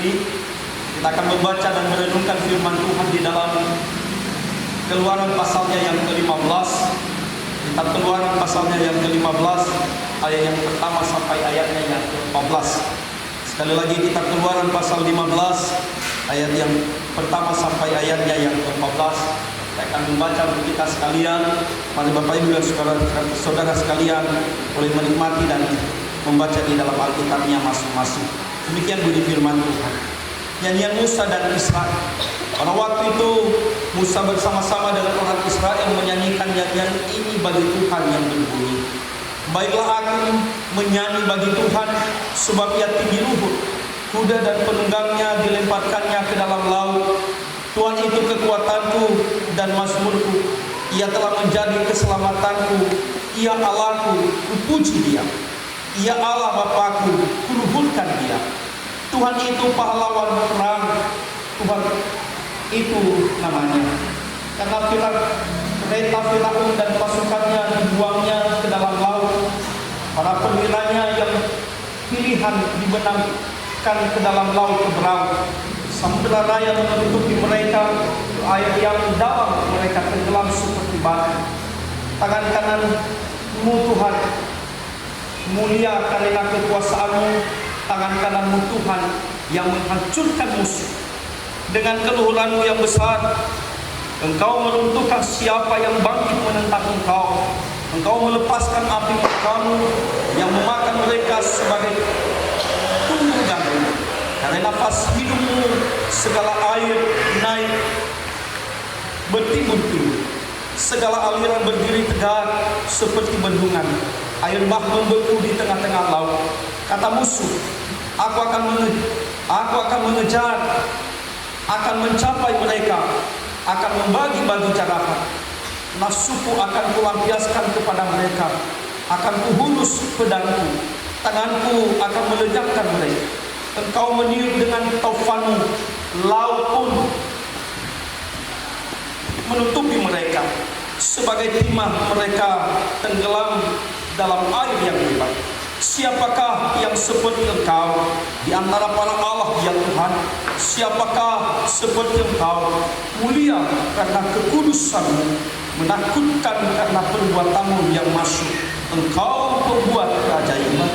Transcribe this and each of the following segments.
ini kita akan membaca dan merenungkan firman Tuhan di dalam Keluaran pasalnya yang ke-15. Kitab Keluaran pasalnya yang ke-15, ayat yang pertama sampai ayatnya yang ke-14. Sekali lagi, kitab Keluaran pasal 15, ayat yang pertama sampai ayatnya yang ke-14. Saya akan membaca untuk kita sekalian. Mari Bapak Ibu dan saudara sekalian boleh menikmati dan membaca di dalam Alkitabnya masing-masing. Demikian bunyi firman Tuhan. Nyanyian Musa dan Israel. Pada waktu itu Musa bersama-sama dengan orang Israel menyanyikan nyanyian ini bagi Tuhan yang berbunyi, baiklah aku menyanyi bagi Tuhan, sebab ia tinggi luhur, kuda dan penunggangnya dilemparkannya ke dalam laut. Tuhan itu kekuatanku dan mazmurku, ia telah menjadi keselamatanku, ia Allahku, kupuji dia, ia Allah Bapakku, kuluhurkan dia. Tuhan itu pahlawan perang, Tuhan itu namanya. Karena kereta Firaun dan pasukannya dibuangnya ke dalam laut, para perwiranya yang pilihan dibenamkan ke dalam laut keberau. Samudera raya menutupi mereka, air yang dalam mereka tenggelam seperti batu. Tangan kananmu Tuhan mulia karena kekuasaanmu. Tangan kananmu Tuhan yang menghancurkan musuh. Dengan keluhuranmu yang besar, Engkau meruntuhkan siapa yang bangkit menentang Engkau. Engkau melepaskan api murkamu yang memakan mereka sebagai tunggang. Karena nafas hidupmu segala air naik bertimbun-timbun. Segala aliran berdiri tegak seperti bendungan. Air bah membeku di tengah-tengah laut. Kata musuh, aku akan mengejar, akan mencapai mereka, akan membagi-bagi carahan. Nafsuku akan kulampiaskan kepada mereka, akan kuhunus pedangku, tanganku akan melenyapkan mereka. Engkau meniup dengan taufanmu, laut pun menutupi mereka. Sebagai timah mereka tenggelam dalam air yang lebar. Siapakah yang seperti Engkau di antara para Allah ya Tuhan? Siapakah seperti Engkau, mulia karena kekudusan-Mu, menakutkan karena perbuatanmu yang masyhur. Engkau pembuat keajaiban.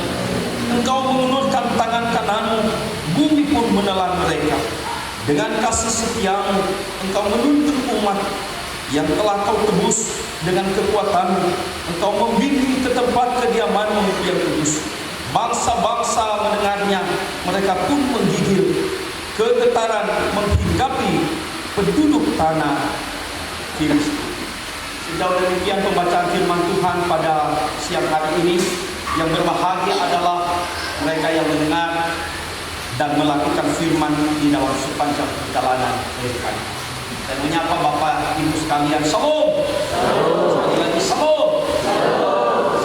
Engkau mengulurkan tangan kananmu, bumi pun menelan mereka. Dengan kasih setiamu, Engkau menuntun umat yang telah Kau tebus. Dengan kekuatanmu, Engkau membimbing ke tempat kediamanmu yang kudus. Bangsa-bangsa mendengarnya, mereka pun menggigil. Kegetaran menghinggapi penduduk tanah Filistin. Sejauh demikian pembacaan firman Tuhan pada siang hari ini. Yang berbahagia adalah mereka yang mendengar dan melakukan firman di dalam sepanjang perjalanan mereka. Saya menyapa Bapak Ibu sekalian, Shalom. Sekali lagi Shalom.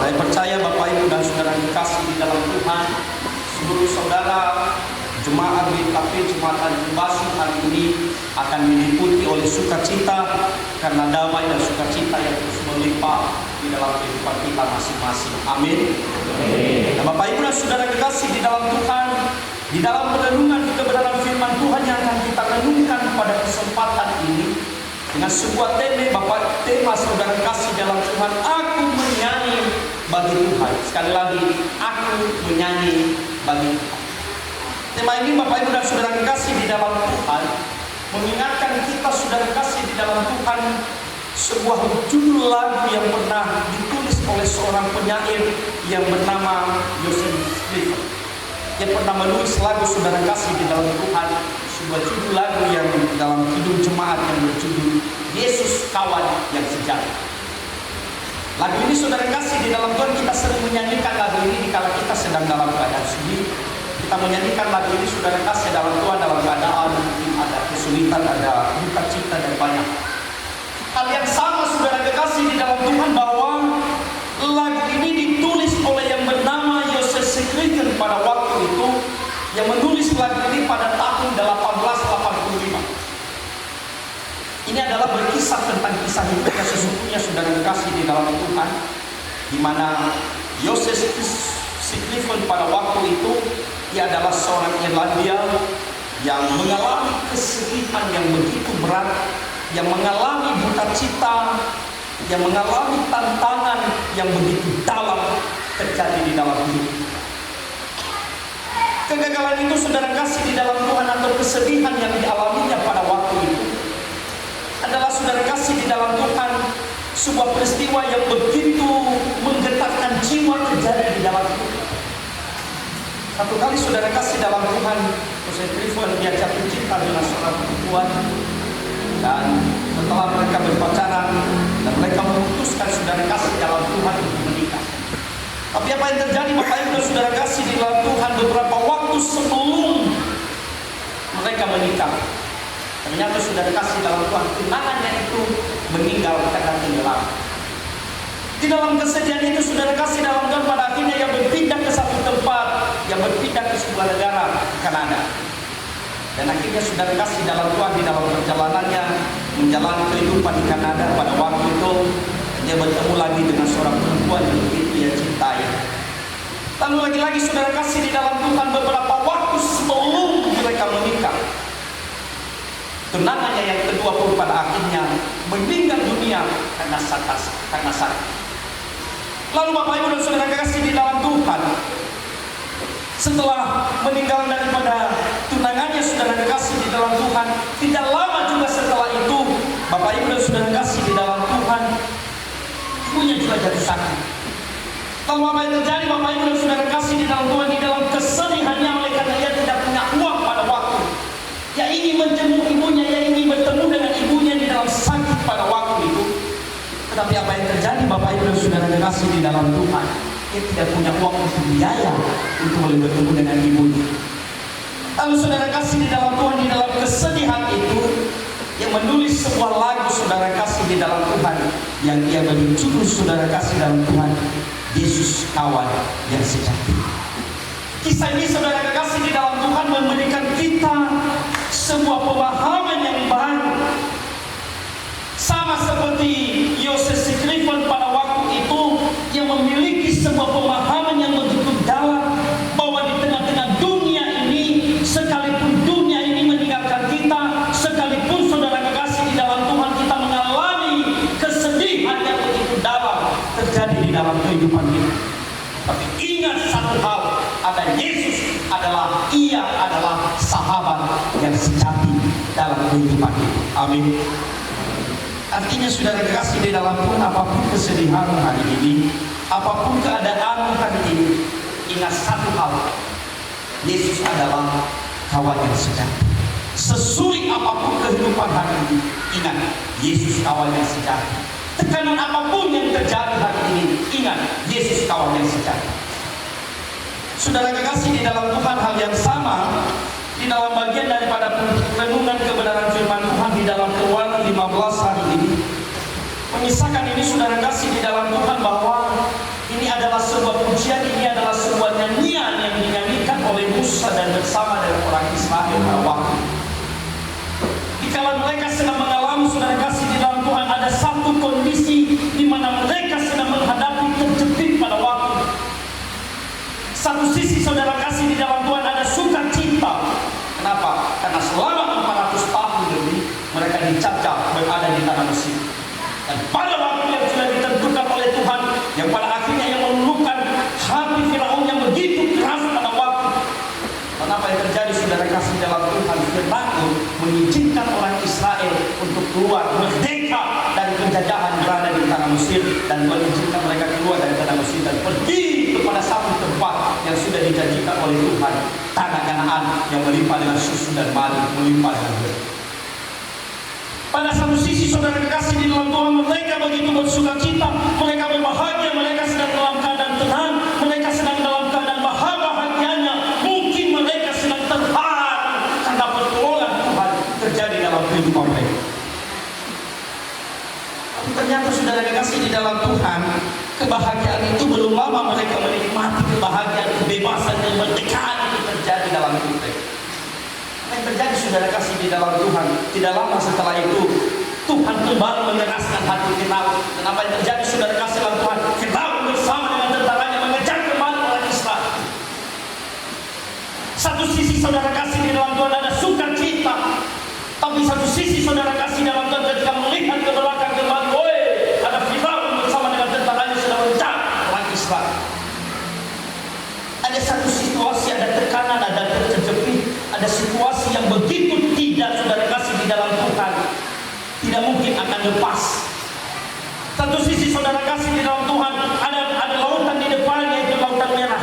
Saya percaya Bapak Ibu dan saudara dikasih di dalam Tuhan, seluruh saudara jemaat GKP Jumatan Embasi hari ini akan diliputi oleh sukacita karena damai dan sukacita yang terus melimpah di dalam kehidupan kita masing-masing. Amin. Nah, Bapak Ibu dan saudara dikasih di dalam Tuhan, di dalam renungan kebenaran firman Tuhan yang akan kita renungkan pada kesempatan ini dengan sebuah tema saudara kasih dalam Tuhan, aku menyanyi bagi Tuhan. Sekali lagi, aku menyanyi bagi Tuhan. Tema ini Bapak Ibu dan saudara kasih di dalam Tuhan mengingatkan kita saudara kasih di dalam Tuhan sebuah judul lagu yang pernah ditulis oleh seorang penyair yang bernama Joseph Clifford. Dia pernah menulis lagu saudara kasih di dalam Tuhan, sebuah judul lagu yang dalam kidung jemaat yang berjudul Yesus Kawan yang Sejati. Lagu ini saudara kasih di dalam Tuhan, kita sering menyanyikan lagu ini dikala kita sedang dalam keadaan sedih. Kita menyanyikan lagu ini saudara kasih dalam Tuhan dalam keadaan mungkin ada kesulitan, ada duka cita dan banyak hal yang sama saudara kasih di dalam Tuhan, bahwa lagu ini ditulis oleh yang bernama Joseph Clifford pada waktu itu, yang menulis lagu ini pada tahun 1885. Ini adalah berkisah tentang kisah hidup yang sesungguhnya saudara kasih di dalam Tuhan, di mana Joseph Clifford pada waktu itu, ia adalah seorang Irlandia yang mengalami kesedihan yang begitu berat, yang mengalami duka cita, yang mengalami tantangan yang begitu dalam terjadi di dalam hidup. Kegagalan itu saudara kasih di dalam Tuhan atau kesedihan yang dialaminya pada waktu itu adalah saudara kasih di dalam Tuhan sebuah peristiwa yang begitu menggetarkan jiwa terjadi di dalam hidup. Satu kali saudara kasih dalam Tuhan, Jose Trifon dia jatuh cinta dengan seorang perempuan, dan setelah mereka berpacaran dan mereka memutuskan saudara kasih dalam Tuhan untuk menikah. Tapi apa yang terjadi Bapak Ibu dan saudara kasih di dalam Tuhan beberapa waktu sebelum mereka menikah, ternyata saudara kasih dalam Tuhan tunangannya itu meninggal karena tenggelam. Di dalam kesedihan itu saudara kasih dalam Tuhan pada akhirnya yang berpindah ke satu tempat, yang berpindah ke sebuah negara, Kanada. Dan akhirnya saudara kasih dalam Tuhan di dalam perjalanannya menjalani kehidupan di Kanada pada waktu itu, dia bertemu lagi dengan seorang perempuan yang begitu dia cintai. Lalu lagi-lagi saudara kasih di dalam Tuhan beberapa waktu sebelum mereka menikah, tunangannya yang kedua pun pada akhirnya meninggal dunia karena sakit. Lalu Bapak Ibu dan saudara kasih di dalam Tuhan, setelah meninggal daripada tunangannya saudara kasih di dalam Tuhan, tidak lama juga setelah itu Bapak Ibu dan saudara kasih di dalam Tuhan, ibunya juga jatuh sakit. Lalu apa yang terjadi Bapak Ibu dan saudara kasih di dalam Tuhan, di dalam kesedihannya oleh karena ia tidak punya uang pada waktu, ia ingin menjenguk ibunya, ia ingin bertemu dengan ibunya di dalam sakit pada waktu itu. Tetapi apa yang terjadi Bapak Ibu dan saudara kasih di dalam Tuhan, ia tidak punya uang untuk biaya untuk bertemu dengan ibunya. Lalu saudara kasih di dalam Tuhan, di dalam kesedihan itu, yang menulis sebuah lagu saudara kasih di dalam Tuhan, yang ia beri judul saudara kasih dalam Tuhan, Yesus kawan yang sejati. Kisah ini saudara kasih di dalam Tuhan memberikan kita sebuah pemahaman yang baru, sama seperti Yoses Sikrifon pada waktu itu yang memiliki sebuah pemahaman yang begitu dalam, bahwa di tengah-tengah dunia ini, sekalipun dunia ini meninggalkan kita, sekalipun saudara kekasih di dalam Tuhan kita mengalami kesedihan yang begitu dalam terjadi di dalam kehidupan kita, tapi ingat satu hal, ada Yesus ia adalah sahabat yang sejati dalam kehidupan kita. Amin. Artinya saudara kekasih di dalam Tuhan, apapun kesedihan hari ini, apapun keadaan hari ini, ingat satu hal, Yesus adalah kawan yang sejati. Sesulit apapun kehidupan hari ini, ingat Yesus kawan yang sejati. Tekanan apapun yang terjadi hari ini, ingat Yesus kawan yang sejati. Saudara kekasih di dalam Tuhan, hal yang sama di dalam bagian daripada renungan kebenaran firman Tuhan di dalam Keluaran 15 hari ini mengisahkan ini saudara kasih di dalam Tuhan, bahwa ini adalah sebuah pujian, ini adalah sebuah nyanyian yang dinyanyikan oleh Musa dan bersama dengan orang Israel pada waktu. Dikala mereka sedang mengalami saudara kasih di dalam Tuhan, ada satu kondisi di mana mereka sedang menghadapi terjepit pada waktu. Satu sisi saudara kasih di dalam Tuhan ada sukacita. Kenapa? Karena selama 400 tahun lebih mereka dicacah berada di tanah Mesir. Dan pada waktu yang sudah ditentukan oleh Tuhan, yang pada akhirnya yang meluluhkan hati Firaun yang begitu keras pada waktu. Kenapa yang terjadi saudara kasih dalam Tuhan? Firaun mengizinkan orang Israel untuk keluar merdeka dari penjajahan berada di tanah Mesir, dan mengizinkan mereka keluar dari tanah Mesir dan pergi kepada satu tempat yang sudah dijanjikan oleh Tuhan, tanah Kanaan yang melimpah dengan susu dan madu, melimpah dengan berkat. Pada satu sisi saudara kekasih di dalam Tuhan, mereka begitu bersukacita, mereka berbahagia, mereka sedang dalam keadaan tenang, mereka sedang dalam keadaan bahagianya. Mungkin mereka sedang terharu karena pertolongan Tuhan terjadi dalam kehidupan mereka. Tapi ternyata saudara kekasih di dalam Tuhan, kebahagiaan itu belum lama mereka menikmati kebahagiaan, kebebasan dan kemerdekaan itu terjadi dalam hidup mereka. Yang terjadi saudara kasih di dalam Tuhan, tidak lama setelah itu Tuhan kembali mengeraskan hati Firaun. Dan apa yang terjadi saudara kasih dalam Tuhan, Firaun bersama dengan tentaranya mengejar kembali orang Israel. Satu sisi saudara kasih di dalam Tuhan ada suka ada situasi yang begitu tidak saudara kasih di dalam Tuhan, tidak mungkin akan lepas. Satu sisi saudara kasih di dalam Tuhan, ada lautan di depan, yaitu lautan merah,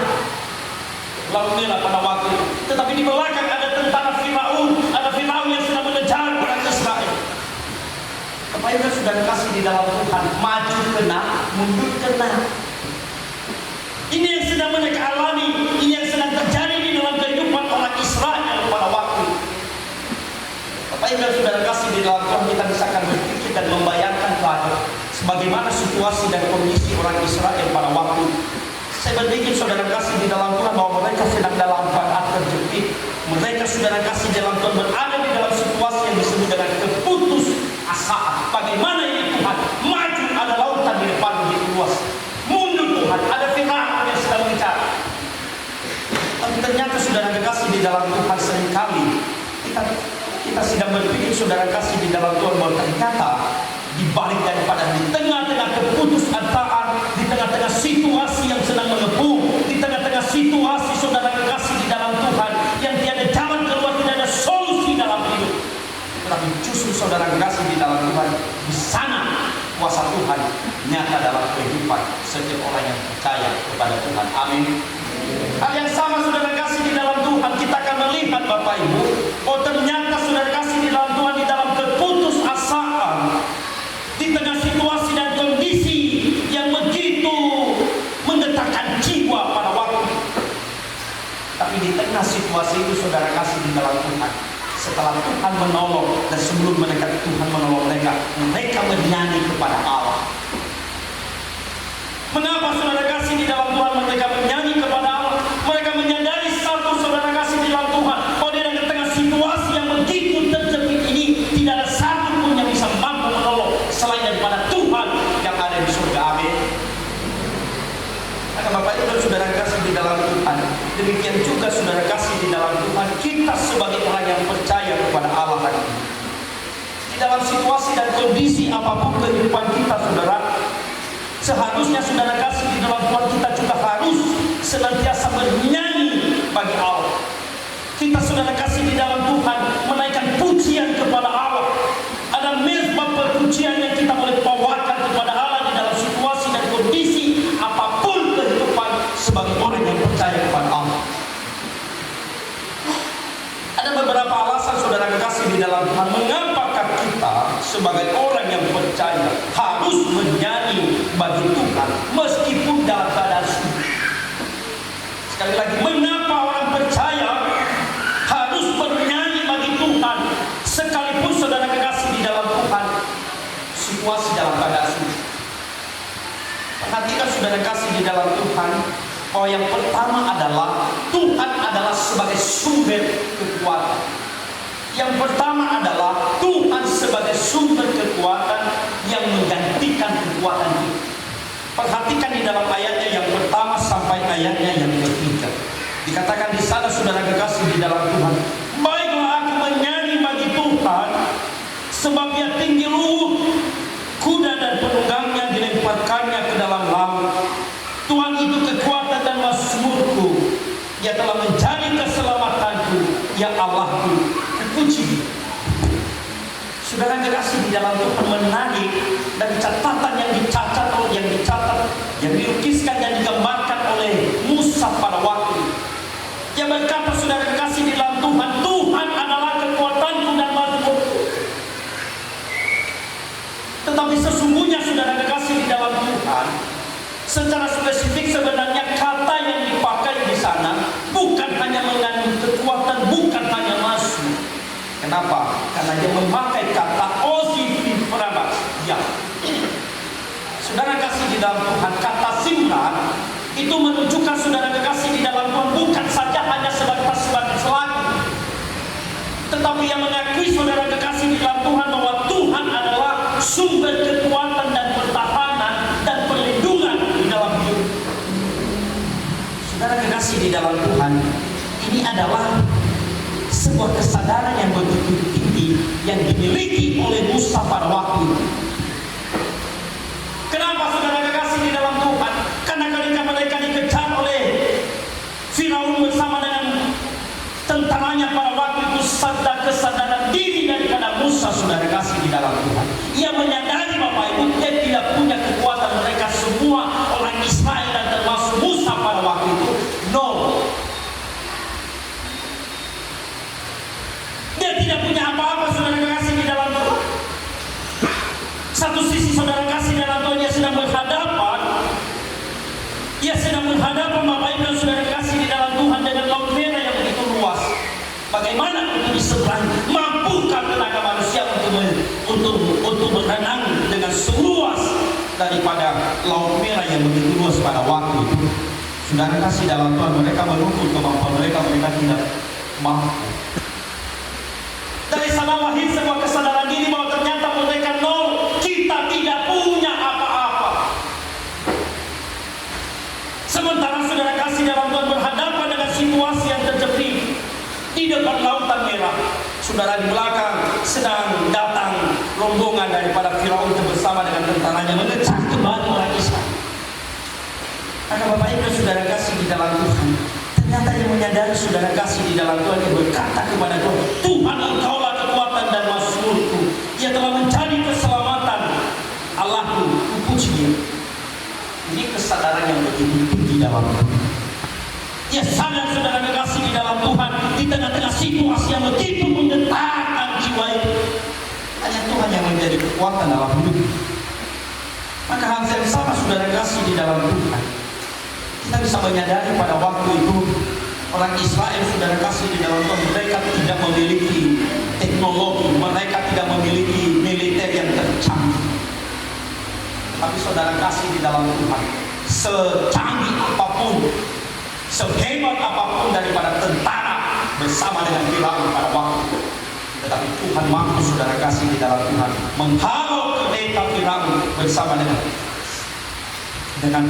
laut merah pada waktu itu. Tetapi di belakang ada tentara Firaun, ada Firaun yang sedang mengejar orang Israel. Kebaikan saudara kasih di dalam Tuhan, maju kena, mundur kena. Ini yang sedang mereka alami, ini yang sedang terjadi di dalam kehidupan orang Israel pada waktu itu. Kebaikan saudara kasih di dalam Tuhan, kita bisa akan berpikir dan membayangkan keadaan sebagaimana situasi dan kondisi orang Israel pada waktu itu. Saya berpikir saudara kasih di dalam Tuhan bahwa mereka sedang dalam keadaan terjepit. Mereka saudara kasih di dalam Tuhan berada di dalam situasi yang disebut dengan keputusasaan. Bagaimana ini Tuhan? Maju, ada lautan di depan begitu luas. Mundur Tuhan, ada Firaun yang sedang mengejar. Tapi ternyata saudara kasih di dalam Tuhan seringkali kita sedang berpikir saudara kasih di dalam Tuhan bahwa ternyata di balik daripada di tengah-tengah keputusasaan, di tengah-tengah situasi yang sedang mengepung, di tengah-tengah situasi saudara kasih di dalam Tuhan yang tiada jalan keluar, tidak ada solusi dalam hidup. Tetapi justru saudara kasih di dalam Tuhan, di sana kuasa Tuhan nyata dalam kehidupan setiap orang yang percaya kepada Tuhan. Amin. Hal yang sama saudara kasih di dalam Tuhan, kita akan melihat Bapak Ibu, oh ternyata saudara kasih di dalam Tuhan, di dalam keputusasaan, di tengah situasi dan kondisi yang begitu menggetarkan jiwa pada waktu itu. Tapi di tengah situasi itu saudara kasih di dalam Tuhan, setelah Tuhan menolong dan sebelum mereka Tuhan menolong mereka bernyanyi kepada Allah. Mengapa saudara kasih di dalam Tuhan mereka bernyanyi kepada Allah? Mereka menyadari satu saudara kasih di dalam Tuhan, bahwa di tengah situasi yang begitu terjepit ini tidak ada satu pun yang bisa mampu menolong selain daripada Tuhan yang ada di surga. Amin. Maka Bapak Ibu dan saudara kasih di dalam Tuhan, demikian juga saudara kasih di dalam Tuhan, kita sebagai orang yang percaya kepada Allah hari ini, di dalam situasi dan kondisi apapun kehidupan kita saudara, seharusnya saudara kasih di dalam Tuhan kita juga harus senantiasa bernyanyi bagi Allah. Kita saudara kasih di dalam Tuhan menaikkan pujian kepada Allah. Ada mezbah perpujian yang kita boleh bawakan kepada Allah di dalam situasi dan kondisi apapun kehidupan sebagai orang yang percaya kepada Allah. Ada beberapa alasan saudara kasih di dalam Tuhan mengapakah kita sebagai orang yang percaya harus menyanyi bagi Tuhan meskipun dalam keadaan sulit. Sekali lagi, mengapa orang percaya harus bernyanyi bagi Tuhan sekalipun saudara kekasih di dalam Tuhan situasi dalam keadaan sulit? Perhatikan saudara kasih di dalam Tuhan bahwa yang pertama adalah Tuhan adalah sebagai sumber kekuatan. Yang pertama adalah Tuhan sebagai sumber kekuatan yang menggantikan kekuatan kita. Perhatikan di dalam ayatnya yang pertama sampai ayatnya yang ketiga. Dikatakan di sana saudara kekasih di dalam Tuhan, baiklah aku menyanyi bagi Tuhan, sebab Dia tinggi luhur, kuda dan penunggangnya dilemparkannya ke dalam laut. Tuhan itu kekuatan dan mazmurku, Dia telah menjadi keselamatanku, ya Allahku, puji. Saudara kekasih di dalam Tuhan menarik dari catatan yang dicatat yang dilukiskan dan digambarkan oleh Musa pada waktu itu. Dia berkata saudara kekasih di dalam Tuhan, Tuhan adalah kekuatanku dan mazmurku. Tetapi sesungguhnya saudara kekasih di dalam Tuhan, secara spesifik sebenarnya kata yang dipakai di sana bukan hanya mengandung kekuatan, bukan hanya mazmur. Kenapa? Karena dia memakai kata ozififrabat. Ya. Saudara kasih di dalam Tuhan, kata simran itu menunjukkan saudara kekasih di dalam Tuhan bukan saja hanya sebagai selaku, tetapi yang mengakui saudara kekasih di dalam Tuhan bahwa Tuhan adalah sumber kekuatan dan pertahanan dan perlindungan di dalam hidup. Saudara kekasih di dalam Tuhan, ini adalah sebuah kesadaran yang begitu tinggi yang dimiliki oleh Musa pada waktu itu. Kenapa saudara kekasih di dalam Tuhan? Karena ketika mereka dikejar oleh Firaun bersama dengan tentaranya pada waktu dalam Tuhan. Ia menyadari Bapak Ibu, dia tidak punya kekuatan. Mereka semua orang Israel dan termasuk Musa pada waktu itu nol. Dia tidak punya apa-apa, saudara kasih, di dalam Tuhan. Satu sisi saudara kasih dalam Tuhan, dia sedang berhadapan. Ia sedang menghadapi Bapak Ibu dan saudara kasih di dalam Tuhan dengan laut merah yang begitu luas. Bagaimana untuk diseberangi? Mampukah tenaga manusia untuk berenang dengan seluas daripada laut merah yang begitu luas pada waktu itu? Saudara kasih dalam Tuhan, mereka mengukur kemampuan mereka tidak mampu. Dari sana lahir sebuah kesadaran diri bahwa ternyata mereka nol. Kita tidak punya apa-apa. Sementara saudara kasih dalam Tuhan berhadapan dengan situasi yang terjepit di depan lautan merah. Saudara di belakang sedang datang rombongan daripada Firaun bersama dengan tentaranya mengecam kembali orang Israel. Maka Bapak Ibu saudara kasih di dalam Tuhan, ternyata yang menyadari saudara kasih di dalam Tuhan, yang berkata kepada Tuhan, Tuhan Engkaulah kekuatan dan mazmurku. Ia telah mencari keselamatan. Allahku, puji Dia. Ini kesadaran yang begitu tinggi dalam Tuhan. Ia sadar saudara kasih di dalam Tuhan, di tengah-tengah situasi yang begitu menggetarkan jiwa itu, hanya Tuhan yang menjadi kekuatan dalam hidup. Maka hal yang sama saudara kasih di dalam Tuhan, kita bisa menyadari pada waktu itu orang Israel saudara kasih di dalam Tuhan, mereka tidak memiliki teknologi, mereka tidak memiliki militer yang tercanggih. Tapi saudara kasih di dalam Tuhan, secanggih apapun, sehebat apapun daripada tentara bersama dengan Firaun pada waktu itu, tetapi Tuhan mampu saudara kasih di dalam Tuhan menghalau kereta Firaun bersama dengan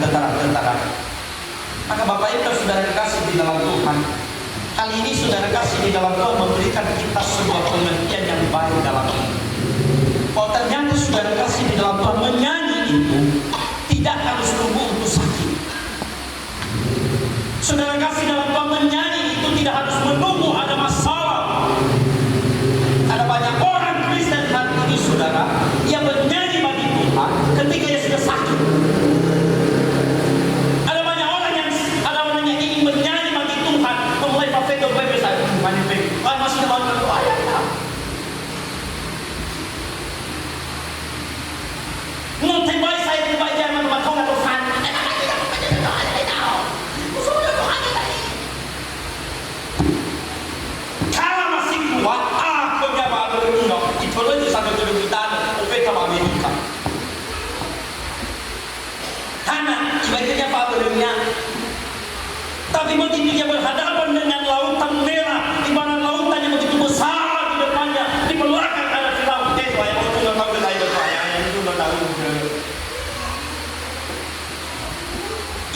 tentara-tentara. Maka Bapak Ibu saudara kasih di dalam Tuhan, kali ini saudara kasih di dalam Tuhan memberikan kita sebuah pengertian yang baik dalam ini. Bahwa ternyata saudara kasih di dalam Tuhan, menyanyi itu tidak harus tunggu untuk sakit. Saudara kasih dalam Tuhan, menyanyi itu tidak harus menunggu ada masalah. Ada banyak orang Kristen hari ini saudara yang menyanyi bagi Tuhan ketika dia sudah sakit. Ada banyak orang yang ingin menyanyi bagi Tuhan memulai profeto besar masih dalam berdoa. Nung terbaik saya terbaik jangan matong atau fan. Kalau masih kuat, pejabat berguna. Itu lagi sampai kedudukan opeka Amerika. Karena ibaratnya apa berguna. Tapi begitu dia berhadapan dengan lautan merah, di mana lautan yang begitu besar di depannya, di belakang ada Firaun. Saya mau tunggu sampai saya bertanya, itu nggak tahu.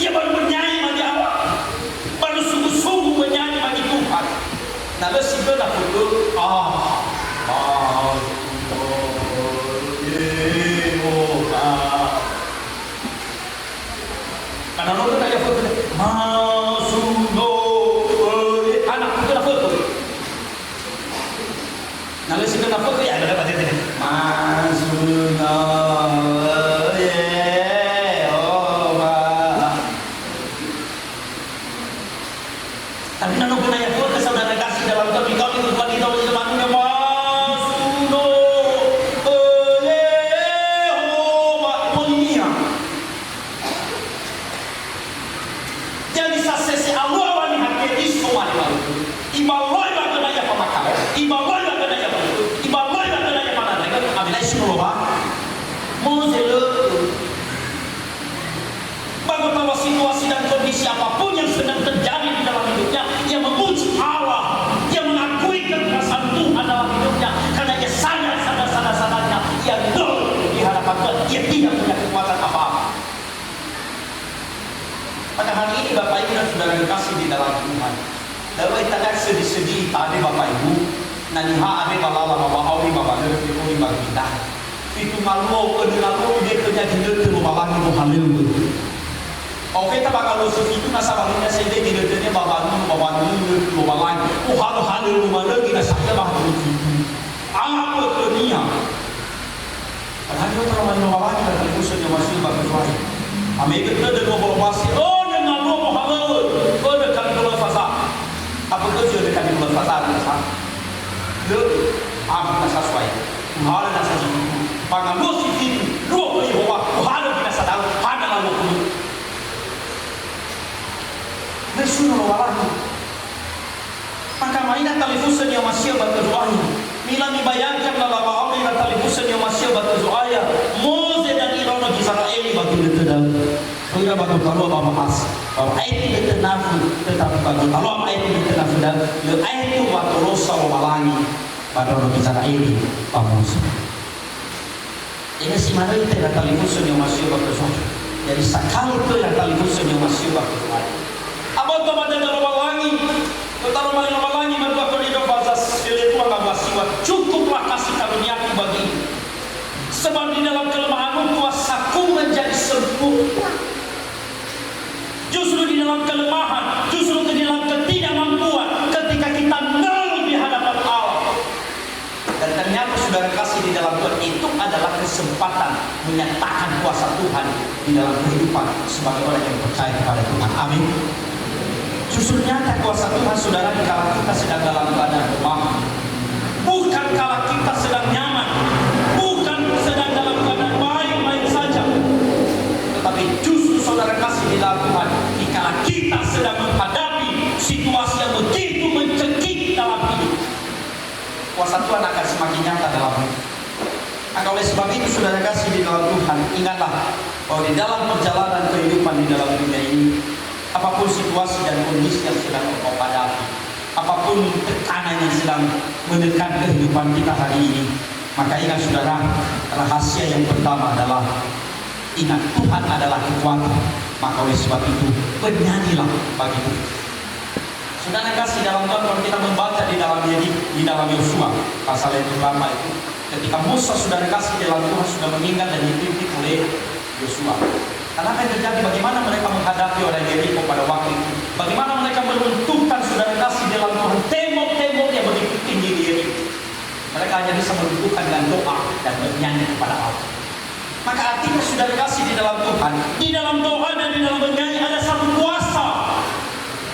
Dia baru bernyanyi bagi Allah, baru sungguh-sungguh bernyanyi bagi Tuhan. Lalu siapa nak foto? Karena lo kan ada foto, anak itu nak foto. Lalu siapa nak foto ya ada pada ini. Tapi nano pun ayah pun saudara kasih dalam tapi kau itu buat kita untuk temannya masuno Monia. Jadi sase Allah wani hakiki semua itu. Ibaloi bagaimana ya pemakaian, ibaloi bagaimana ya itu, ibaloi bagaimana ya mana mereka ambilai semua bah. Mozele. Bagaimana situasi dan kondisi apapun yang sedang terjadi di dalam hidupnya, ia memuji Allah, ia mengakui kekuasaan Tuhan dalam hidupnya, karena ia sadar-sadarnya ia nol di hadapan Tuhan, ia tidak punya kekuatan apa-apa. Pada hari ini Bapak Ibu dan saudara dikasih di dalam Tuhan, lalu kita lihat sedih-sedih tadi Bapak Ibu, naniha ade balala babahawi babaler fikuri bagita, itu malu kenalu dia kerja hidup ke babalangi muhalil. Oke, kita bakal usul itu nasa baginya sehingga dinetnya babangun babalan. Hal-hal rumah lagi nasa kita bakal usul. Apa dunia? man mawawani ka talibusan niya masih bagay. Ame kita dengan bolomasi, oh dengan lo halau, oh dekat bulan fasa. Apa kerja dekat bulan fasa ni sah? Le, am nasa suai, hal nasa jitu. Pangamu sih lo boleh bawa, hal kita sadar, hal lalu pun. Bersuara wawalan. Maka mainan talibusan yang masih bagay. Mila mibayangkan dalam Allah yang talibusan yang masih bagay. Moses dan Aaron Israel bagi betul. Sudah bagus kalau Allah bahas. Kalau ayat itu nafu tetapi bagus kalau ayat itu nafu dan le ayat itu waktu rosa walangi pada orang Israel bagus. Ini si mana itu yang talibusan yang masih bagus. Jadi sakal itu yang talibusan yang masih bagus. Apa tu pada dalam walangi? Tetapi dalam walangi berdua kali dua bahasa seletua ngabasiwa cukuplah kasih karunia bagi. Sebab di dalam kelemahanmu kuasaku menjadi sempurna. Justru di dalam kelemahan, justru di dalam ketidakmampuan, ketika kita nol di hadapan Allah. Dan ternyata saudara kasih di dalam Tuhan itu adalah kesempatan menyatakan kuasa Tuhan di dalam kehidupan sebagai orang yang percaya kepada Tuhan. Amin. Justru nyata kuasa Tuhan saudara di kala kita sedang dalam keadaan lemah. Bukan kala kita sedang nyaman, bukan sedang dalam keadaan baik-baik saja. Tetapi justru saudara kasih di dalam Tuhan dikala kita sedang menghadapi situasi yang begitu mencekik dalam hidup, kuasa Tuhan akan semakin nyata dalam hidup. Maka oleh sebab itu saudara kasih di dalam Tuhan, ingatlah bahwa di dalam perjalanan kehidupan di dalam dunia ini, apapun situasi dan kondisi yang sedang engkau hadapi, apapun tekanan yang sedang menekan kehidupan kita hari ini, maka ingat saudara, rahasia yang pertama adalah ingat Tuhan adalah kekuatan. Maka oleh sebab itu bernyanyilah bagi Tuhan. Saudara kasih dalam Tuhan, kalau kita membaca di dalam Yosua pasal yang pertama itu, ketika Musa saudara kasih dalam Tuhan sudah meninggal dan dipimpin oleh Yosua. Karena apa yang terjadi? Bagaimana mereka menghadapi orang Yeriko pada waktu itu? Bagaimana mereka meruntuhkan saudara kasih dalam Tuhan tembok-tembok yang begitu tinggi di Yeriko? Mereka hanya bisa meruntuhkan dengan doa dan bernyanyi kepada Allah. Maka artinya saudara kasih di dalam Tuhan, di dalam doa dan di dalam bernyanyi ada satu kuasa.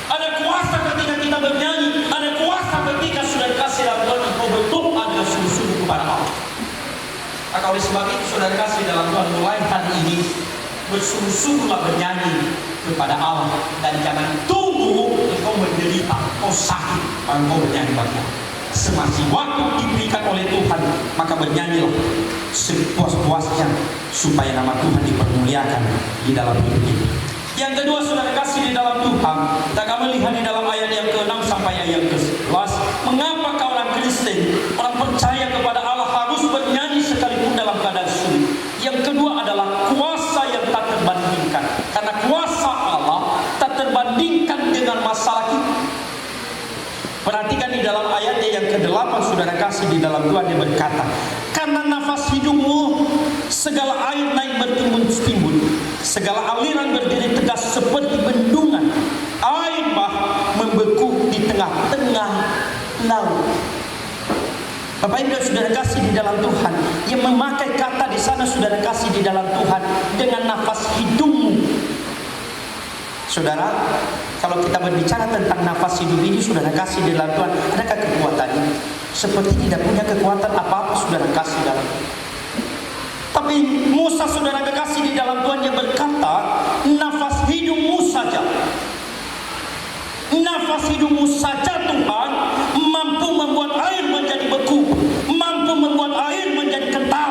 Ada kuasa ketika kita bernyanyi, ada kuasa ketika saudara kasih dalam Tuhan engkau berdoa dengan sungguh-sungguh kepada Allah. Maka oleh sebab itu saudara kasih dalam Tuhan, mulai hari ini bersungguh-sungguhlah bernyanyi kepada Allah dan jangan tunggu engkau menderita, engkau sakit, baru engkau bernyanyi bagi Allah. Semasih waktu diberikan oleh Tuhan, maka bernyanyilah sepuas-puasnya supaya nama Tuhan dipermuliakan di dalam hidup ini. Yang kedua saudara kasih di dalam Tuhan, kita akan melihat di dalam ayat yang ke-6 sampai ayat yang ke-11, mengapa kau orang Kristen, orang percaya kepada Allah harus bernyanyi sekalipun dalam keadaan sulit. Yang kedua adalah kuasa yang tak terbandingkan, karena kuasa Allah tak terbandingkan dengan masalah kita. Perhatikan di dalam ayatnya yang ke-8 saudara kasih di dalam Tuhan, dia berkata, karena nafas hidupmu segala air naik bertimbun-timbun, segala aliran berdiri tegas seperti bendungan, air bah membeku di tengah-tengah laut. Bapak Ibu saudara kasih di dalam Tuhan, yang memakai kata di sana saudara kasih di dalam Tuhan dengan nafas hidupmu. Saudara, kalau kita berbicara tentang nafas hidup ini, saudara kasih di dalam Tuhan, adakah kekuatannya? Seperti tidak punya kekuatan apa-apa saudara kasih dalam Tuhan. Tapi Musa saudara kasih di dalam Tuhan, dia berkata, nafas hidupmu saja, nafas hidupmu saja Tuhan mampu membuat air menjadi beku, mampu membuat air menjadi kental.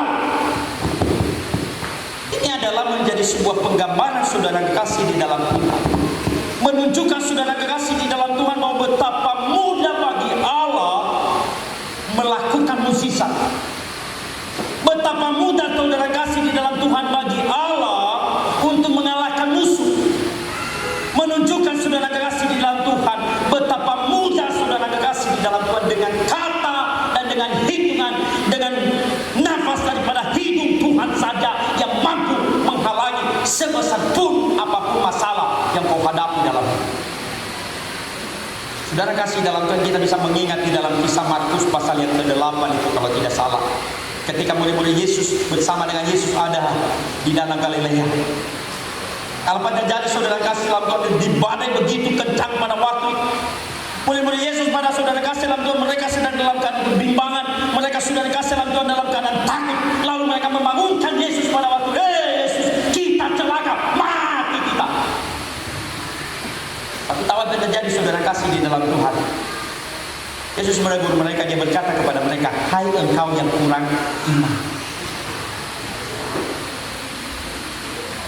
Ini adalah menjadi sebuah penggambaran saudara kasih di dalam Tuhan, menunjukkan saudara kasih di dalam Tuhan bahwa betapa mudah bagi Allah melakukan mukjizat. Betapa mudah saudara kasih di dalam Tuhan bagi Allah untuk mengalahkan musuh. Menunjukkan saudara kasih di dalam Tuhan betapa mudah saudara kasih di dalam Tuhan dengan kata dan dengan hitungan, dengan nafas daripada hidup Tuhan saja yang mampu menghalangi sebesar pun apapun masalah yang kau hadapi dalam hidup. Saudara kasih dalam Tuhan, kita bisa mengingat di dalam kisah Markus pasal yang ke-8 itu kalau tidak salah. ketika murid-murid Yesus bersama dengan Yesus ada di Danau Galilea. Apa yang terjadi saudara kasih dalam Tuhan, di badai begitu kencang pada waktu itu. Murid-murid Yesus pada saudara kasih dalam Tuhan, mereka sedang dalam keadaan kebimbangan, mereka saudara kasih dalam Tuhan dalam keadaan takut. Lalu mereka membangunkan Yesus pada waktu, Yesus, kita celaka, mati kita. Tapi tahu apa yang terjadi saudara kasih di dalam Tuhan? Yesus menegur mereka, dia berkata kepada mereka, hai engkau yang kurang iman.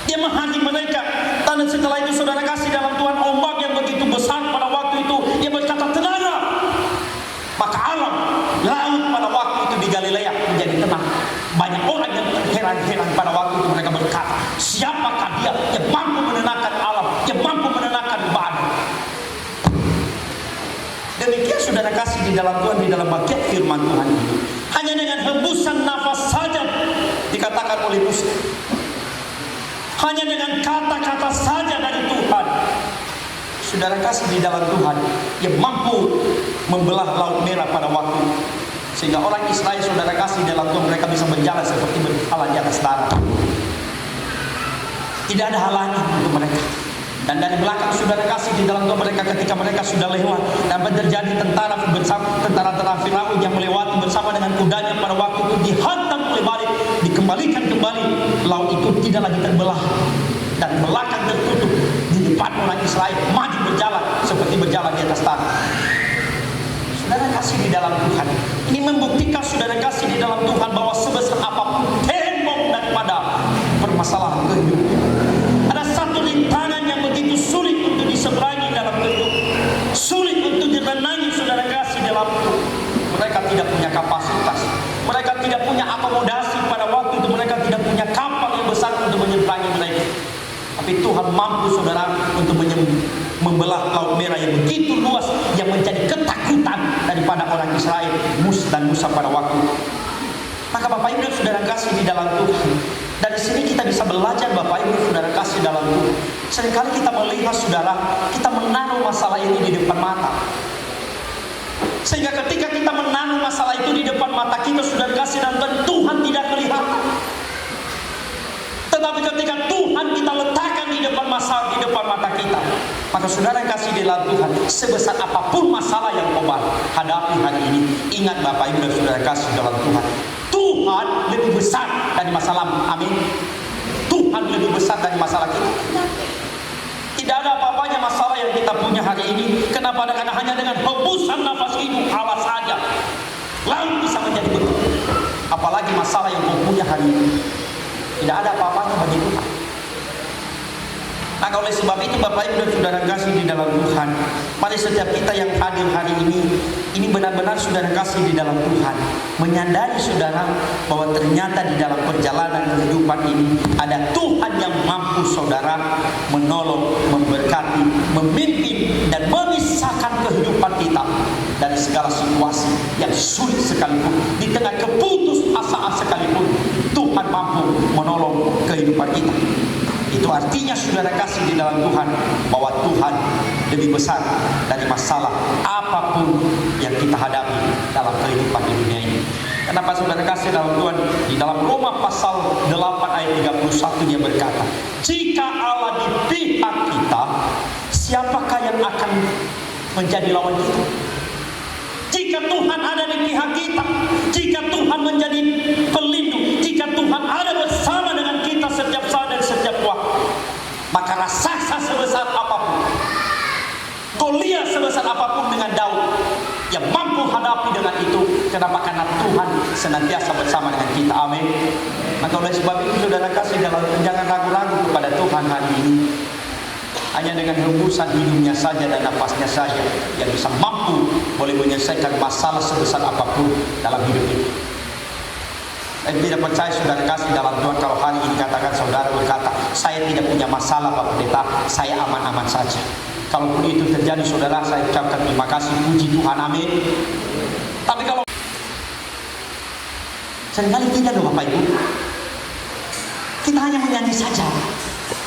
Dia menghakimi mereka. Dan setelah itu saudara kasih dalam Tuhan, ombak yang begitu besar pada waktu itu, dia berkata tenanglah. Maka alam laut pada waktu itu di Galilea menjadi tenang. Banyak orang yang terheran-heran pada waktu itu, mereka berkata, siapakah dia yang mampu menenangkan alam, yang mampu menenangkan badai? Demikian saudara kasih di dalam Tuhan, di dalam bagian firman Tuhan ini, hanya dengan hembusan nafas saja dikatakan oleh Musa. Hanya dengan kata-kata saja dari Tuhan, saudara kasih di dalam Tuhan, yang mampu membelah laut merah pada waktu itu. Sehingga orang Israel saudara kasih dalam Tuhan, mereka bisa berjalan seperti berjalan di atas darah. Tidak ada halangan untuk mereka. Dan dari belakang saudara kasih di dalam Tuhan, mereka ketika mereka sudah lewat dan terjadi tentara Firaun yang melewati bersama dengan kudanya pada waktu itu, dihantam oleh badai, dikembalikan kembali. Laut itu tidak lagi terbelah dan belakang tertutup. Di depan orang Israel maju berjalan seperti berjalan di atas tanah. Saudara kasih di dalam Tuhan, ini membuktikan saudara kasih di dalam Tuhan bahwa sebesar apapun tembok daripada permasalahan kehidupan, ada satu rintangan yang begitu sulit untuk diseberangi dalam kehidupan, sulit untuk direnangi saudara kasih dalam hidup. Mereka tidak punya kapasitas, mereka tidak punya akomodasi pada waktu itu, mereka tidak punya kapal yang besar untuk menyeberangi mereka. Tapi Tuhan mampu saudara untuk membelah laut merah yang begitu luas, yang menjadi ketakutan daripada orang Israel dan Musa pada waktu itu. Maka Bapak Ibu dan saudara kasih di dalam Tuhan, dari sini kita bisa belajar Bapak Ibu saudara kasih dalam Tuhan. Seringkali kita melihat saudara, kita menaruh masalah ini di depan mata. Sehingga ketika kita menaruh masalah itu di depan mata kita saudara kasih dalam Tuhan, Tuhan tidak kelihatan. Tetapi ketika Tuhan kita letakkan di depan masalah, di depan mata kita, maka saudara kasih di dalam Tuhan, sebesar apapun masalah yang kau hadapi hari ini, ingat Bapak Ibu dan saudara kasih dalam Tuhan, Tuhan lebih besar dari masalah. Amin. Tuhan lebih besar dari masalah kita. Tidak ada apa-apanya masalah yang kita punya hari ini. Kenapa? Karena hanya dengan hembusan nafas hidup Allah saja laut bisa menjadi betul. Apalagi masalah yang kau punya hari ini, tidak ada apa-apanya bagi Tuhan. Maka oleh sebab itu Bapak Ibu dan saudara kasih di dalam Tuhan, mari setiap kita yang hadir hari ini benar-benar saudara kasih di dalam Tuhan, menyadari saudara bahwa ternyata di dalam perjalanan kehidupan ini ada Tuhan yang mampu saudara menolong, memberkati, memimpin dan memisahkan kehidupan kita dari segala situasi yang sulit sekalipun, di tengah keputusasaan sekalipun, Tuhan mampu menolong kehidupan kita. Itu artinya saudara kasih di dalam Tuhan bahwa Tuhan lebih besar dari masalah apapun yang kita hadapi dalam kehidupan di dunia ini. Kenapa saudara kasih dalam Tuhan? Di dalam Roma pasal 8 ayat 31 dia berkata, jika Allah di pihak kita, siapakah yang akan menjadi lawan kita? Jika Tuhan ada di pihak kita, jika Tuhan menjadi pelindung, jika Tuhan ada bersama dengan kita setiap saat dan setiap waktu, maka raksasa sebesar apapun, Goliat sebesar apapun dengan Daud, yang mampu hadapi dengan itu. Kenapa? Karena Tuhan senantiasa bersama dengan kita. Amin. Maka oleh sebab itu saudara kasih dalam, jangan ragu-ragu kepada Tuhan hari ini. Hanya dengan hembusan hidupnya saja dan napasnya saja yang bisa mampu boleh menyelesaikan masalah sebesar apapun dalam hidup ini. Saya tidak percaya saudara kasih dalam Tuhan kalau hari ini katakan saudara berkata, saya tidak punya masalah Pak Pendeta, saya aman-aman saja. Kalaupun itu terjadi saudara, saya ucapkan terima kasih, puji Tuhan, amin. Tapi kalau seringkali tidak loh Bapak Ibu, kita hanya menyanyi saja.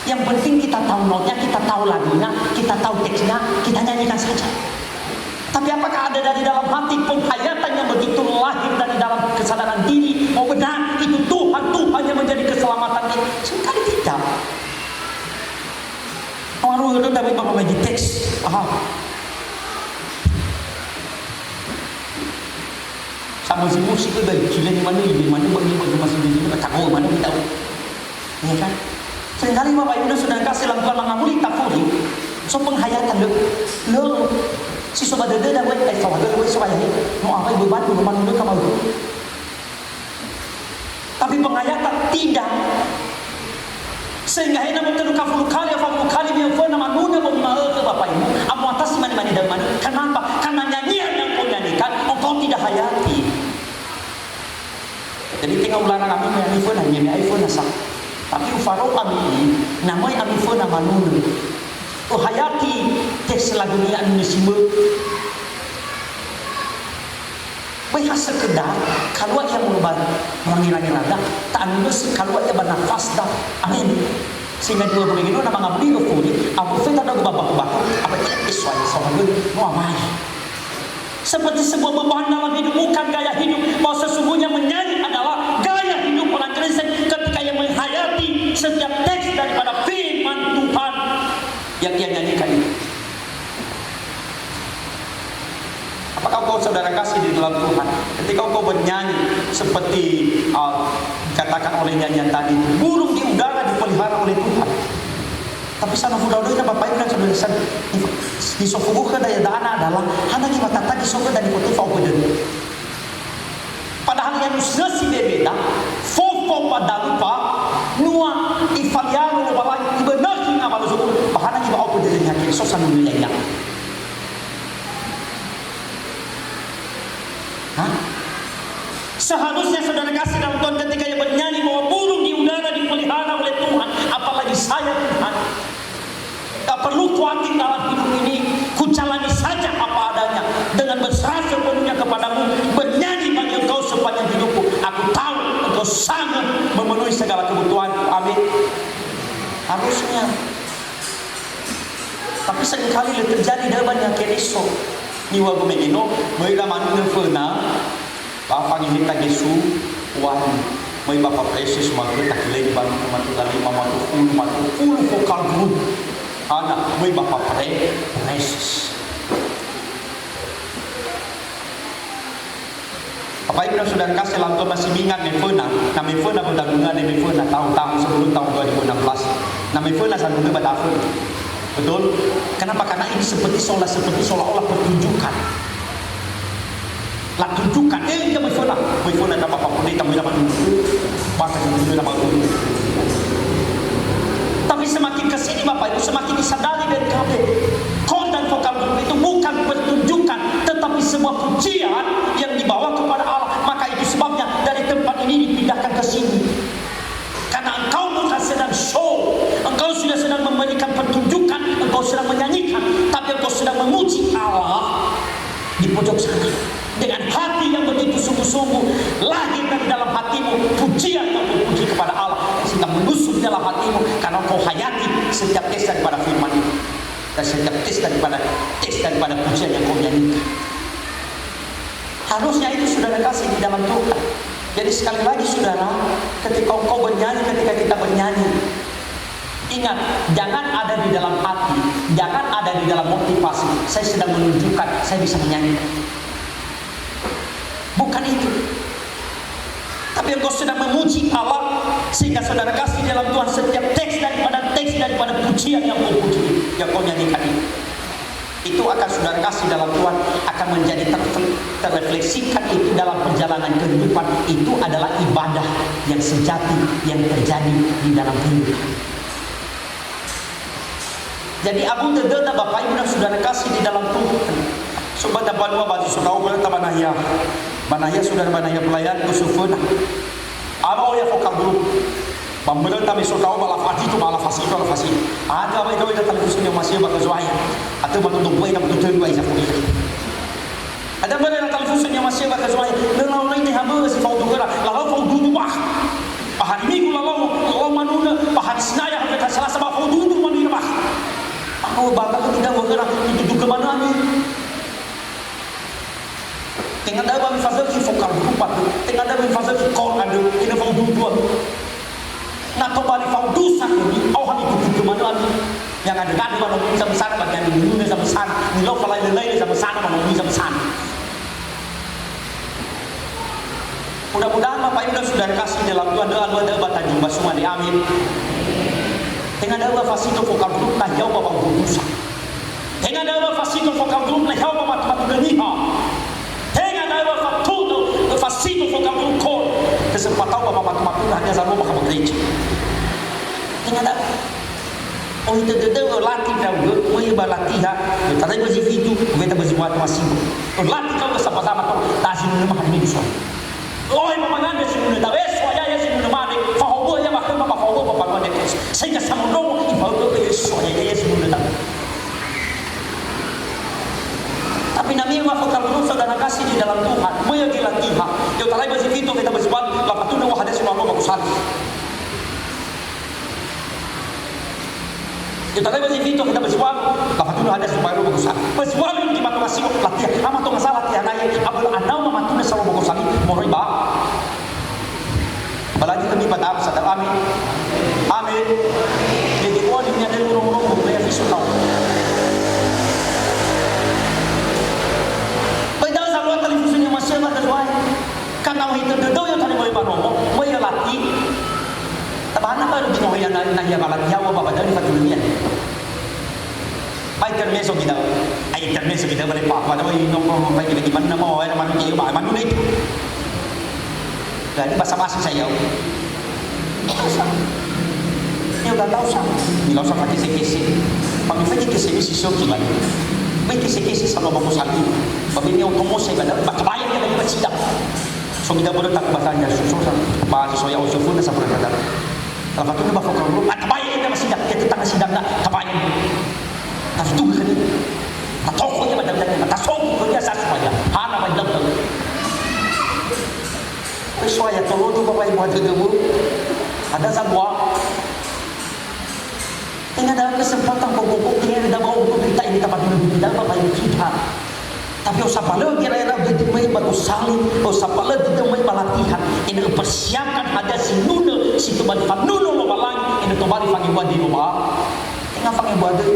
Yang penting kita tahu notnya, kita tahu lagunya, kita tahu teksnya, kita nyanyikan saja. Tapi apakah ada dari dalam hati penghayatan yang begitu lahir dari dalam kesadaran diri, mau benar sama si musik itu dari Chile di mana bagi masih di mana tahu mana kita tahu, ya kan? Seringkali Bapak Ibu sudah kasih lakukan mengamuli takuri, so penghayatan lo si sobat dede dah buat sobat dede buat sobat ini mau apa ibu bantu rumah dulu kamu dulu, tapi penghayatan tidak. Sehingga hina betul kaful kali biarpun nama nuna bagaimana ke Bapak Ibu amu atas mana dan mana. Kenapa? Karena nyanyian yang kau nyanyikan engkau tidak hayati. Jadi tinggal ulang kami menyanyi phone hanya iPhone asal. Tapi ufaro kami namai kami phone nama nuna. Oh hayati teks lagu ni anu simbol. Wah sekedar kalau ia mengubah mengira-ngira tak anus kalau ia bernafas dah amin sehingga dua bulan itu nama ngabdi kufuri aku fita ada babak apa iswai sama gue mau amai seperti sebuah beban dalam hidup bukan gaya hidup bahwa sesungguhnya menyanyi adalah gaya hidup orang Kristen ketika ia menghayati setiap teks daripada firman Tuhan yang dia nyanyikan itu. Apakah kau saudara kasih di dalam Tuhan ketika kau bernyanyi seperti katakan oleh nyanyian tadi burung di udara dipelihara oleh Tuhan, tapi sana budaya Bapak Ibu dan saudara di sofubuh daya dana adalah hanya di mata tadi sofubuh dan dikotif beden padahal yang nasi berbeda fofo pada lupa nua ifaliano balai ibenaki ngamal sofubuh bahana di bawah beden yakin sosan nilainya. Seharusnya saudara kasih dalam Tuhan ketika ia bernyanyi bahwa burung di udara dipelihara oleh Tuhan, apalagi saya Tuhan. Tak perlu khawatir dalam hidup ini, ku jalani saja apa adanya dengan berserah sepenuhnya kepadamu, bernyanyi bagi engkau sepanjang hidupku. Aku tahu engkau sanggup memenuhi segala kebutuhanku. Amin. Harusnya. Tapi seringkali terjadi dalam banyak kereso. Niwa gumegino, mereka manusia fena. Bapak ini tak Yesu, Tuhan, may Bapak Precious magkita kilay ba ng matulali matu vokal group, anak may Bapak Precious. Bapak Ibu dan Saudara kasih lantai masih ingat Mefona, nah Mefona berdagungan di Mefona tahun-tahun sebelum tahun 2016, nah Mefona satu berbeda betul? Kenapa? Karena ini seperti seolah-olah pertunjukan. Lah tunjukkan dia Mefona dapat apa pun dia dapat bahasa itu dapat. Tapi semakin kesini Bapak Ibu semakin disadari dari kami kor dan vokal itu bukan pertunjukan tetapi sebuah pujian yang dibawa kepada Allah. Maka itu sebabnya dari tempat ini dipindahkan ke sini karena engkau bukan sedang show, engkau sudah sedang memberikan pertunjukan, engkau sedang menyanyikan, tapi engkau sedang memuji Allah di pojok sana dengan hati yang begitu sungguh-sungguh lahir dari dalam hatimu pujian yang berpuji kepada Allah sehingga menusuk dalam hatimu karena kau hayati setiap tes daripada firman itu dan setiap tes daripada pujian yang kau nyanyikan. Harusnya itu saudara kasih di dalam Tuhan. Jadi sekali lagi saudara, ketika kau bernyanyi, ketika kita bernyanyi, ingat, jangan ada di dalam hati, jangan ada di dalam motivasi. Saya sedang menunjukkan saya bisa menyanyi. Bukan itu. Tapi engkau sedang memuji Allah sehingga saudara kasih dalam Tuhan setiap teks daripada pujian yang kau puji, yang kau nyanyikan itu akan saudara kasih dalam Tuhan akan menjadi terrefleksikan itu dalam perjalanan kehidupan. Itu adalah ibadah yang sejati yang terjadi di dalam kehidupan. Jadi Abu Dada Bapak Ibu dan saudara kasih di dalam Tuhan. Sobat dapat dua baju saudara berita Banaya saudara Banaya pelayan kusufun. Aba ya vokal dulu. Pembelum kami saudara balafati itu balafasi. Ada apa itu televisi yang masih bakal zuai. Atau batutong buay na batutong buay sa kulit. Ada ba na televisi yang masih bakal zuai. Lalu ini hamba si faudu kera. Lalu faudu bah. Pahari minggu lalu manuna pahari sinaya mereka salah sama faudu manuna bah. Aku bakal tidak bergerak itu ke mana ni? Tengah dah bagi fasa ki vokal grup tengah dah bagi fasa ki kor ada ini faudu dua. Nak kembali faudu sak ni, awak itu ke mana ni? Yang ada kan mana ni sama sana bagian ini sama sana, ni lo falai lelai sama sana mana ni sama sana. Mudah-mudahan Bapak Ibu dan Saudara kasih dalam Tuhan doa tanjung basuma di amin. Dengan doa fasito vokal grup nah jauh Bapak berusaha. Dengan doa fasito vokal grup nah jauh Bapak tempat niha. Dengan doa fasito vokal grup kor kesempatan Bapak tempat hanya sama Bapak bekerja. Dengan doa oh itu latih kau mau iba latihan. Tadi masih video kita masih buat masih. Latih kau kesempatan Bapak tasih nama ini bisa. Oi mamanganda simuna taweso ya simuna mane fa hobo ya bakal fa hobo pa pagode kes sehingga samuno ibago ke Yesus ya simuna ta. Tapi nami wa fakal guru saudara kasih di dalam Tuhan moyo dilatihan yo talai basi fito kita basi ban la patuna wa hades wa bagus sal yo talai basi fito kita basi ban la patuna hades wa bagus sal basi ban di mata masih latihan ama to masalah latihan ay abul anau matuna sa bagus sal moriba. Apalagi kami pada apa sadar amin. Amin. Jadi oh ini ada urung-urung boleh visu kau. Baiklah saluran televisinya masih ada sesuai. Karena itu dodo yang tadi boleh panomo, boleh latih. Tabahan apa di mau yang nanya balat Jawa bapak dari Fatulunian. Baik termeso kita, ay termeso kita boleh apa? Tapi nongkrong baik kita gimana mau ada manusia itu, manusia itu. Jadi basa-basi saya. Eu gak tahu sama. Ni usah pakai kisi-kisi. Pag fanya kisi-kisi soki ba. May kisi-kisi sa loob mo sa akin. Pag ini otomo sa iba, bakabayan ka na iba sida. So kita boleh tak batanya sususan. Bahasa soya usufun sa perkara. Kalau tu ba fokal lu, bakabayan ka masida. Kita tanga sidang na kabayan. Tastu ka ni. Tatoko niya madagdag. Tasong ko niya sa supaya. Hana ba daw. Soalnya kalau tu Bapak Ibu ada dulu ada sebuah dengan dalam kesempatan pokok ini ada mau kita ini tempat dulu kita Bapak Ibu kita tapi usah pada kira-kira berdemai batu salib usah pada berdemai balatihan ini persiapkan ada si nuna si kembali fanuno lo balang ini kembali fangi buat di rumah tinggal fangi buat itu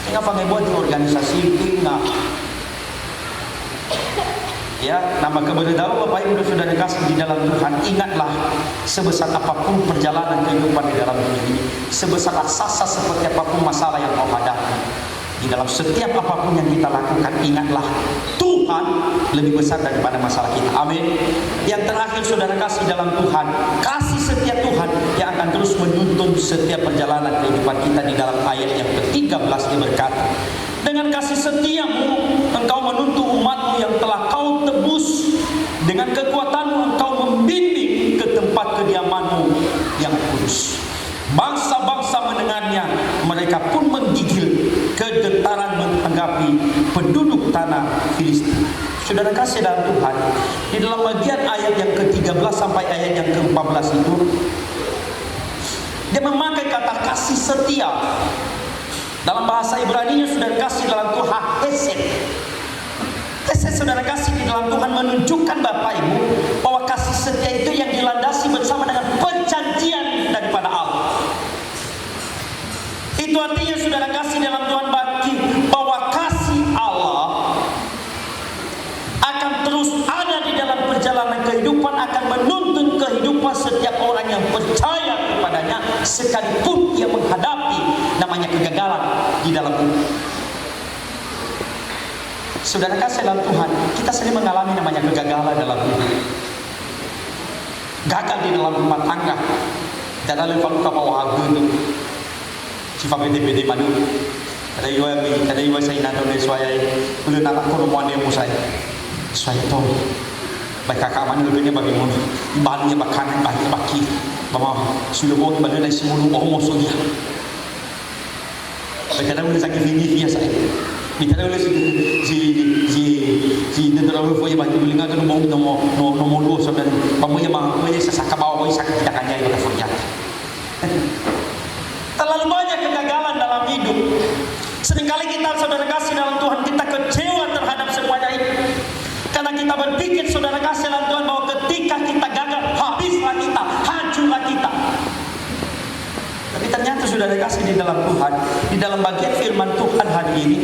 tinggal fangi buat di organisasi tinggal ya, nama keberadaan Bapak Ibu dan Saudara kasih di dalam Tuhan, ingatlah sebesar apapun perjalanan kehidupan di dalam dunia ini, sebesar raksasa seperti apapun masalah yang kau hadapi, di dalam setiap apapun yang kita lakukan, ingatlah Tuhan lebih besar daripada masalah kita. Amin. Yang terakhir Saudara kasih dalam Tuhan, kasih setia Tuhan yang akan terus menuntun setiap perjalanan kehidupan kita. Di dalam ayat yang ke-13 dia berkata, dengan kasih setiamu engkau menuntun umatmu yang telah kau tebus, dengan kekuatanmu engkau membimbing ke tempat kediamanmu yang kudus. Bangsa-bangsa mendengarnya, mereka pun menggigil kegentaran menghadapi penduduk tanah Filistin. Saudara kasih dalam Tuhan, di dalam bagian ayat yang ke-13 sampai ayat yang ke-14 itu dia memakai kata kasih setia. Dalam bahasa Ibrani Saudara kasih dalam Tuhan hesed. Hesed Saudara kasih di dalam Tuhan menunjukkan Bapak Ibu bahwa kasih setia itu yang dilandasi bersama dengan perjanjian daripada Allah. Itu artinya Saudara kasih dalam Tuhan bagi bahwa kasih Allah akan terus ada di dalam perjalanan kehidupan, akan menuntun kehidupan setiap orang yang percaya kepadanya sekalipun ia menghadapi namanya kegagalan di dalam hidup. Saudara kasih dalam Tuhan, kita sering mengalami namanya kegagalan dalam hidup. Gagal di dalam rumah tangga. Dan lalu kalau kau bawa gunung, si pabede madu. Kada iwa saya nanti oleh suaya, ulun anak korban yang musai. Suaya tu, baik kakak mana dulunya bagi mun, ibalunya bakanan baki, bawa sudah bawa ibalu dari semua orang musuhnya. Kadang boleh sakit ini dia saya. Kita boleh si terlalu foi baju beli ngakan nomor dua sebenarnya. Pamoja pamoja sesaka bawa boy sakit tidak kanya itu foi. Terlalu banyak kegagalan dalam hidup. Seringkali kita Saudara kasih dalam Tuhan kita kecewa terhadap semuanya itu. Karena kita berpikir Saudara kasih dalam Tuhan bahwa ketika kita gagal habislah kita, hancurlah kita. Tapi ternyata Saudara kasih di dalam Tuhan, di dalam bagian firman Tuhan hari ini,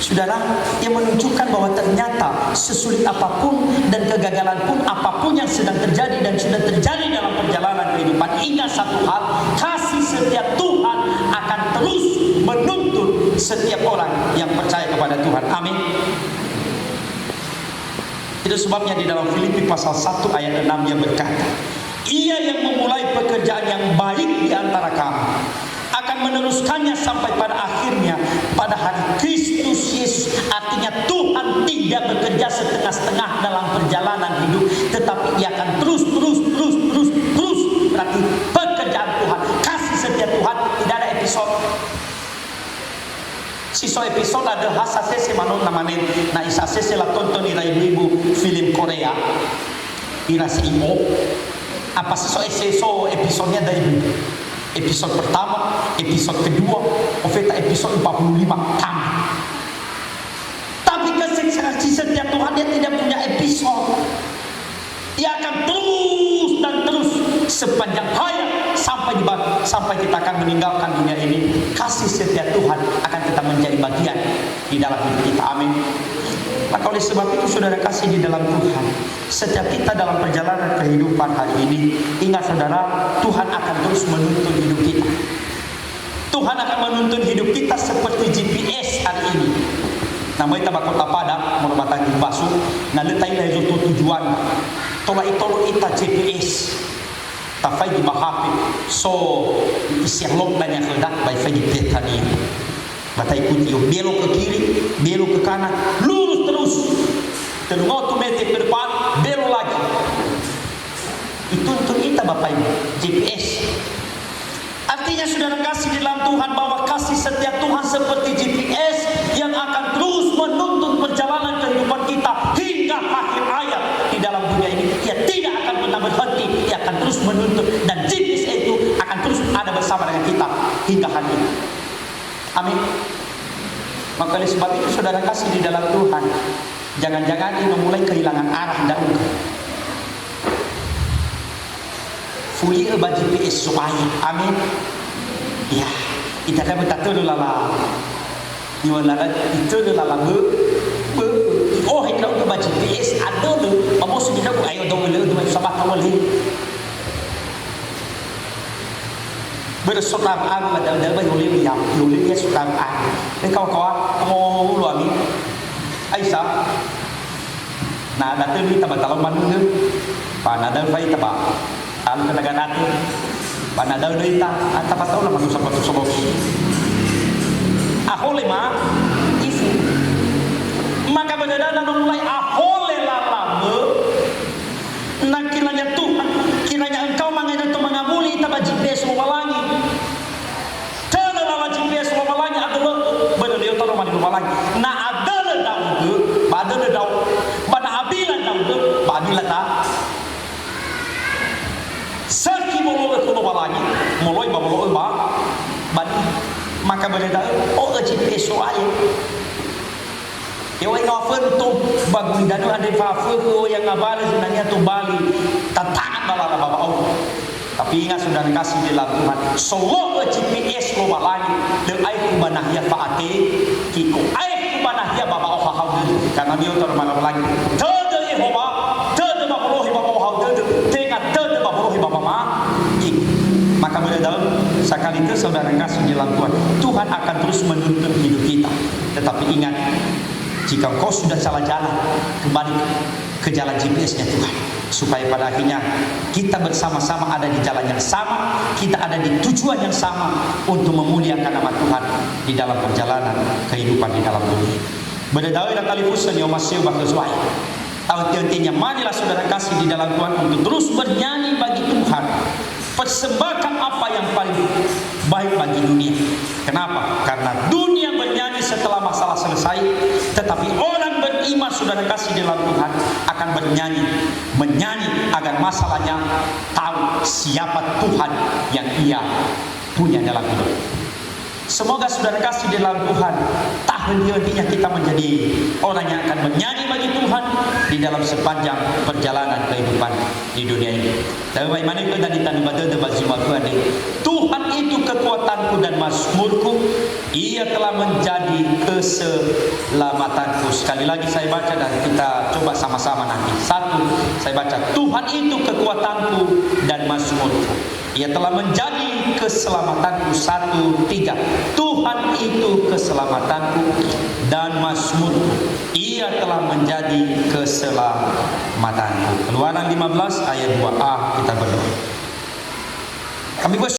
saudara, yang menunjukkan bahwa ternyata sesulit apapun dan kegagalan pun apapun yang sedang terjadi dan sudah terjadi dalam perjalanan kehidupan, ingat satu hal, kasih setia Tuhan akan terus menuntun setiap orang yang percaya kepada Tuhan. Amin. Itu sebabnya di dalam Filipi pasal 1 ayat 6 dia berkata, Ia yang memulai pekerjaan yang baik di antara kamu akan meneruskannya sampai pada akhirnya pada hari Kristus Yesus. Artinya Tuhan tidak bekerja setengah-setengah dalam perjalanan hidup, tetapi Ia akan terus. Berarti pekerjaan Tuhan, kasih setia Tuhan tidak ada episode. Siso episode ada hasase manon namanya na isase la tonton ira ibu film Korea ira imo apa siso episodenya dari ibu. Episode pertama, episode kedua, ofeta episode 45 kami. Tapi kasih setia Tuhan dia tidak punya episode. Dia akan terus dan terus sepanjang hayat sampai kita akan meninggalkan dunia ini. Kasih setia Tuhan akan kita menjadi bagian di dalam hidup kita. Amin. Maka oleh sebab itu saudara kasih di dalam Tuhan, setiap kita dalam perjalanan kehidupan hari ini, ingat saudara, Tuhan akan terus menuntun hidup kita. Tuhan akan menuntun hidup kita seperti GPS hari ini. Namanya kita bakal pada merupakan basuh, naletai lah itu tujuan. Tolak ita GPS. Tafai di mahapi, so isiarlok banyak kedak, baik fai di petani. Bata ikuti yo, belok ke kiri, belok ke kanan, lurus terus. Telungau tu meter ke depan, belok lagi. Itu untuk kita Bapak Ibu, GPS. Artinya saudara kasih di dalam Tuhan bahwa kasih setia Tuhan seperti GPS yang akan terus menuntun perjalanan kehidupan kita hingga akhir hayat di dalam dunia ini. Ia tidak akan pernah berhenti, ia akan terus menuntun, dan GPS itu akan terus ada bersama dengan kita hingga hari ini. Amin. Maka oleh sebab itu saudara kasih di dalam Tuhan, jangan-jangan ini mulai kehilangan arah dahulu. Fuli ba GPS supaya, amin. Ya, kita kan betul dulu lah. Iwala itu dulu lah oh kita udah ba GPS ada dulu. Amo sudah aku ayo dong dulu sama tahu lagi. Bersorak ang ada boleh lihat, boleh dia sorak ang. Kau kamu luar ni, Aisyah. Nah, nanti kita bakal mana tu? Panada fai taba. Alu kena ganati. Panada duita. Ata patau lah manusia patut sobos. Ahole ma, isu. Maka benar-benar mulai ahole lalamu. Nak kiranya Tuhan, kiranya engkau mengenai tu mengabuli taba GPS mewalangi. Terlalu GPS mewalangi adalah benar dia tahu mana mewalangi. Nah adalah Daud, pada Daud, pada Abilah Daud, Abilah tak. Saki moloi tu mewalangi, moloi ba, bani. Maka benar oh GPS soalnya. Yang offer tu bagi dadu ada favor yang abal sebenarnya tu bali tantangan bala bapa Allah. Tapi ingat sudah dikasih di dalam Tuhan. Semua GPS lo lagi dan air kubanahya faate kiko air kubanahya bapa Allah hau karena dia tahu mana lagi. Tede Yehova, tede bapa Allah bapa Allah tede tengah tede bapa Allah bapa ma. Maka benar sekali itu saudara kasih di dalam Tuhan. Tuhan akan terus menuntun hidup kita. Tetapi ingat, jika kau sudah salah jalan, kembali ke jalan GPS-nya Tuhan. Supaya pada akhirnya kita bersama-sama ada di jalan yang sama, kita ada di tujuan yang sama untuk memuliakan nama Tuhan di dalam perjalanan kehidupan di dalam dunia. Berdawai dan kalifusan yang masih berkesuai. Artinya marilah saudara kasih di dalam Tuhan untuk terus bernyanyi bagi Tuhan. Persembahkan apa yang paling baik bagi dunia. Kenapa? Karena dunia bernyanyi setelah masalah selesai, tetapi orang beriman saudara kasih dalam Tuhan akan menyanyi agar masalahnya tahu siapa Tuhan yang ia punya dalam hidup. Semoga saudara kasih dalam Tuhan tak henti-hentinya kita menjadi orang yang akan menyanyi bagi Tuhan di dalam sepanjang perjalanan kehidupan di dunia ini. Dan bagaimana kita ditandai pada Tuhan itu kekuatanku dan mazmurku, ia telah menjadi keselamatanku. Sekali lagi saya baca dan kita coba sama-sama nanti. Satu, saya baca, Tuhan itu kekuatanku dan mazmurku, ia telah menjadi keselamatanku. 1, 3, Tuhan itu keselamatanku dan mazmurku, ia telah menjadi keselamatanku. Keluaran 15 ayat 2a, kita berdoa. Kami